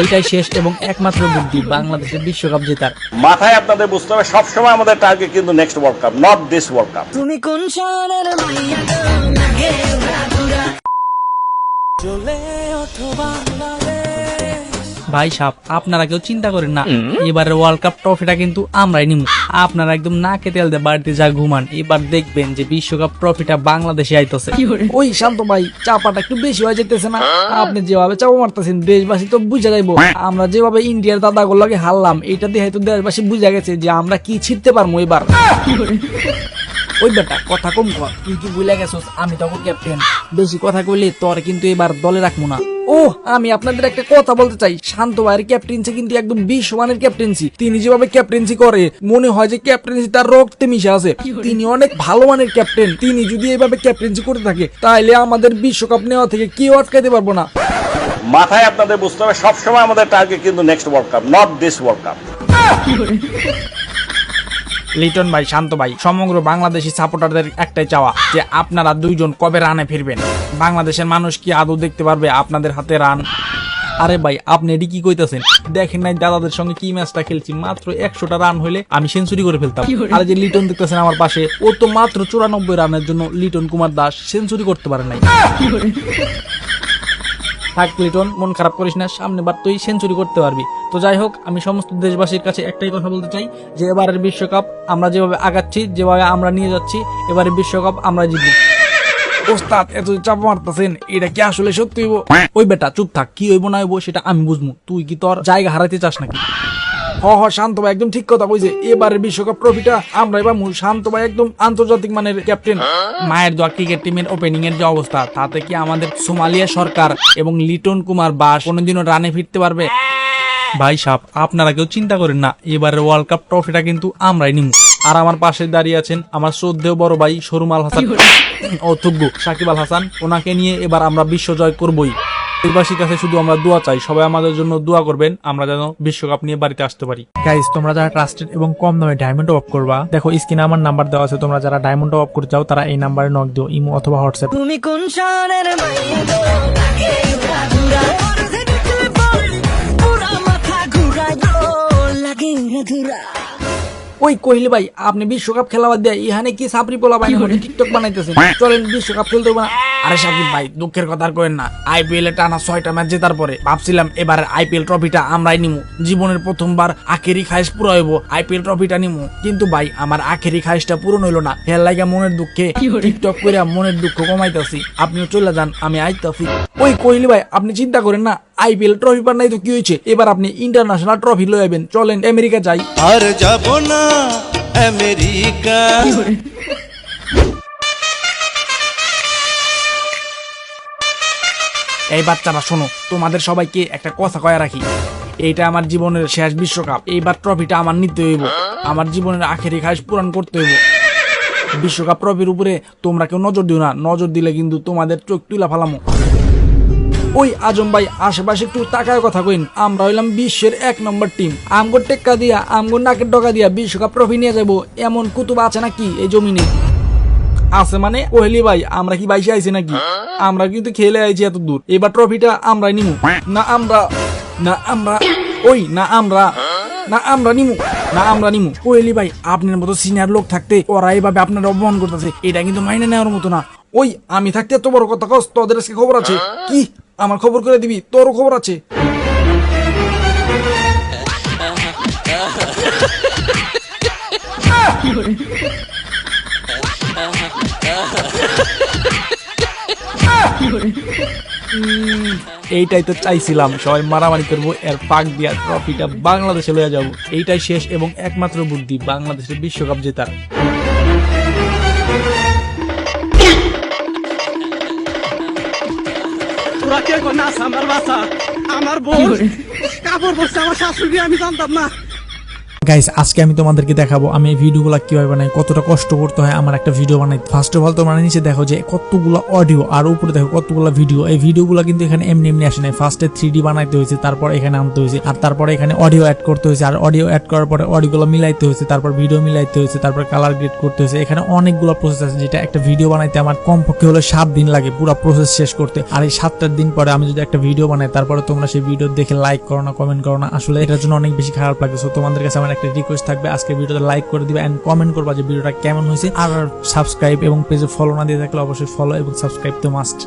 এইটাই শেষ এবং একমাত্র বুদ্ধি বাংলাদেশের বিশ্বকাপ জেতার। মাথায় আপনাদের বুঝতে হবে সবসময় আমাদের টার্গেট কিন্তু next world cup, not this world cup. তুমি কোন শহরের মাইয়া গো, লাগে উড়াধুরা। চলে ওঠো বাংলাদেশ। ভাই সাহেব, আপনারা কেউ চিন্তা করেন না, এবারের ওয়ার্ল্ড কাপ ট্রফিটা কিন্তু আমরাই নিব। আপনারা একদম নাকে তেল দিয়ে বাড়িতে যা ঘুমান, এবার দেখবেন যে বিশ্বকাপ ট্রফিটা বাংলাদেশে আইতেছে। ওই শান্ত ভাই, চাপাটা একটু বেশি হয়ে যেতেছে না? আপনি যেভাবে চাপা মারতেছেন দেশবাসী তো বুঝে যাইবো। আমরা যেভাবে ইন্ডিয়ার দাদাগুলোকে হারলাম, এটা দিয়ে হয়তো দেশবাসী বুঝে গেছে যে আমরা কি ছিটতে পারবো এবার। ওই বেটা কথা কম কর, তুই কি ভুলে গেছিস আমি তখন ক্যাপ্টেন। বেশি কথা কইলে তোর কিন্তু এবার দলে রাখবো না। ও আমি আপনাদের একটা কথা বলতে চাই, শান্ত ভাইয়ের ক্যাপ্টেন্সি কিন্তু একদম বিশ্বমানের ক্যাপ্টেন্সি। তিনি যেভাবে ক্যাপ্টেন্সি করে মনে হয় যে ক্যাপ্টেন্সি তার রক্তে মিশে আছে। তিনি অনেক ভালো মানের ক্যাপ্টেন। তিনি যদি এইভাবে ক্যাপ্টেন্সি করতে থাকে তাহলে আমাদের বিশ্বকাপ নেওয়া থেকে কেউ আটকাইতে পারবো না। মাথায় আপনাদের বুঝতে হবে সবসময় আমাদের টার্গেট কিন্তু next world cup, not this world cup. Liton ভাই, শান্ত ভাই, সমগ্র বাংলাদেশি সাপোর্টারদের একটাই চাওয়া যে আপনারা দুইজন কবে রানে ফিরবেন। বাংলাদেশের মানুষ কি আদৌ দেখতে পারবে আপনাদের হাতে রান? আরে ভাই, আপনি এটি কি কইতাছেন? দেখেন নাই দাদাদের সঙ্গে কি ম্যাচটা খেলছি, মাত্র 100টা রান হইলে আমি সেঞ্চুরি করে ফেলতাম। আর যে লিটন দেখতেছেন আমার পাশে, ও তো মাত্র 94 রানের জন্য লিটন কুমার দাস সেঞ্চুরি করতে পারে নাই। থাক লিটন, মন খারাপ করিস না, সামনেবার তুই সেঞ্চুরি করতে পারবি। তো যাই হোক, আমি সমস্ত দেশবাসীর কাছে একটাই কথা বলতে চাই যে এবারের বিশ্বকাপ আমরা যেভাবে আগাচ্ছি, যেভাবে আমরা নিয়ে যাচ্ছি, এবারের বিশ্বকাপ আমরা জিতব। ওস্তাদ এত চাপ মারতেছেন, এটা কি আসলে সত্যি হইব? ওই বেটা চুপ থাক, কি হইব না হইব সেটা আমি বুঝবো। তুই কি তোর জায়গা হারাইতে চাস নাকি? শান্ত ভাই একদম ঠিক কথা কইছে, এবারের বিশ্বকাপ ট্রফিটা আমরা এবার শান্ত ভাই একদম আন্তর্জাতিক মানের ক্যাপ্টেন। মায়ের দোয়া ক্রিকেট টিমের ওপেনিং এর যে অবস্থা, তাতে কি আমাদের সোমালিয়া সরকার এবং লিটন কুমার বাস কোনোদিনও রানে ফিরতে পারবে? ভাই সাহেব, আপনারা কেউ চিন্তা করেন না, এবারের ওয়ার্ল্ড কাপ ট্রফিটা কিন্তু আমরাই নিব। আর আমার পাশে দাঁড়িয়ে আছেন আমার শ্রদ্ধেয় বড় ভাই সরুম আল হাসান ও থুগ্গু সাকিব আল হাসান, ওনাকে নিয়ে এবার আমরা বিশ্ব জয় করবই। দেশবাসীর কাছে শুধু আমরা দোয়া চাই, সবাই আমাদের জন্য দোয়া করবেন, আমরা যেন বিশ্বকাপ নিয়ে বাড়িতে আসতে পারি। গাইস, তোমরা যারা ট্রাস্টেড এবং কম দামে ডায়মন্ড অফ করবা, দেখো স্ক্রিনে আমার নাম্বার দেওয়া আছে। তোমরা যারা ডায়মন্ড অফ করতে চাও তারা এই নাম্বারে নক দিও, ইমো অথবা হোয়াটসঅ্যাপ। তুমি কোন শহরের মাইয়া গো, লাগে উড়াধুরা। পুরা মাথা ঘুরায় গো, লাগে উড়াধুরা। ওই কোহলি ভাই, আপনি বিশ্বকাপ খেলা বাদ দিয়ে এখানে কি সাপরি পোলা বাইনা করে টিকটক বানাইতেছেন? চলেন বিশ্বকাপ খেলতে হবে না। আরে সাকিব ভাই, দুঃখের কথা আর করেন না। আইপিএল এ টানা 6টা ম্যাচ জেতার পরে ভাবছিলাম এবার আইপিএল ট্রফিটা আমরাই নিমু। জীবনের প্রথমবার আখেরি খায়েশ পুরো হইব, আইপিএল ট্রফিটা নিমু। কিন্তু ভাই, আমার আখেরি খায়েশটা পূরণ হইল না। হেল লাগা মনের দুঃখে টিকটক করে মনের দুঃখ কমাইতেছি। আপনিও চলে যান, আমি আইতাছি। ওই কোহলি ভাই, আপনি চিন্তা করেন না, আইপিএল ট্রফি পার নাই তো কি হয়েছে, এবার আপনি ইন্টারন্যাশনাল ট্রফি লয়ে যাবেন। চলেন আমেরিকা যাই। আর যাব না আমেরিকা। এই বাচ্চারা শোনো, তোমাদের সবাইকে একটা কথা কয়ে রাখি, এইটা আমার জীবনের শেষ বিশ্বকাপ। এইবার ট্রফিটা আমার নিতে হইব, আমার জীবনের আখেরি খায়েশ পূরণ করতে হইব। বিশ্বকাপ ট্রফির উপরে তোমরা কেউ নজর দিও না, নজর দিলে কিন্তু তোমাদের চোখ তুলা ফালামো। ওই আজম ভাই, আশেপাশে একটু তাকায় কথা কইন, আমরা হইলাম বিশ্বের 1 নম্বর টিম। আমগো টেক্কা দিয়া, আমগো নাকের ডকা দিয়া বিশ্বকাপ ট্রফি নিয়ে যাবো এমন কুতুব আছে নাকি এই জমিনে? আছে মানে কোহলি ভাই, আমরা কি বাইশে আইছি নাকি? আমরা কিন্তু খেলে আইছি এত দূর, এবার ট্রফিটা আমরাই নিমু। না আমরা নিমু। কোহলি ভাই, আপনার মতো সিনিয়র লোক থাকতে ওরা এইভাবে আপনার অপমান করতেছে, এটা কিন্তু মাইনে নেওয়ার মতো না। ওই আমি থাকতে এত বড় কথা কস, তোদের আজকে খবর আছে? কি আমার খবর করে দিবি? তোরও খবর আছে? এইটাই তো চাইছিলাম, সবাই মারামারি করবো, এর পাক দিয়া ট্রফিটা বাংলাদেশে লইয়া যাবো। এইটাই শেষ এবং একমাত্র বুদ্ধি বাংলাদেশের বিশ্বকাপ জেতার। আমার বাসা, আমার বউ কাপড় পরছে, আমার শাশুড়ি আমি জানতাম না। গাইস আজকে আমি তোমাদেরকে দেখাবো আমি এই ভিডিওগুলো কিভাবে বানাই, কতটা কষ্ট করতে হয় আমার একটা ভিডিও বানাইতে। ফার্স্ট অফ অল তোমরা নিচে দেখো যে কতগুলো অডিও আর উপরে দেখো কতগুলো ভিডিও। এই ভিডিওগুলো কিন্তু এখানে এমনি এমনি আসে নাই, ফার্স্টে 3D বানাইতে হয়েছে, তারপর এখানে আনতে হয়েছে, আর তারপরে এখানে অডিও অ্যাড করতে হয়েছে, আর অডিও অ্যাড করার পরে অডিওগুলো মিলাইতে হয়েছে, তারপর ভিডিও মিলাইতে হয়েছে, তারপর কালার গ্রেড করতে হয়েছে। এখানে অনেকগুলো প্রসেস আছে, যেটা একটা ভিডিও বানাইতে আমার কমপক্ষে হলে 7 দিন লাগে পুরো প্রসেস শেষ করতে। আর এই 7টা দিন পরে আমি যদি একটা ভিডিও বানাই, তারপরে তোমরা সেই ভিডিও দেখে লাইক করো না, কমেন্ট করো না, আসলে এটার জন্য অনেক বেশি খারাপ লাগে। সো তোমাদের কাছে আমার একটা রিকোয়েস্ট থাকবে, আজকে ভিডিওতে লাইক করে দিবে এন্ড কমেন্ট করবা যে ভিডিওটা কেমন হয়েছে। আর সাবস্ক্রাইব এবং পেজে ফলো না দিয়ে থাকলে অবশ্যই ফলো এবং সাবস্ক্রাইব তো মাস্ট।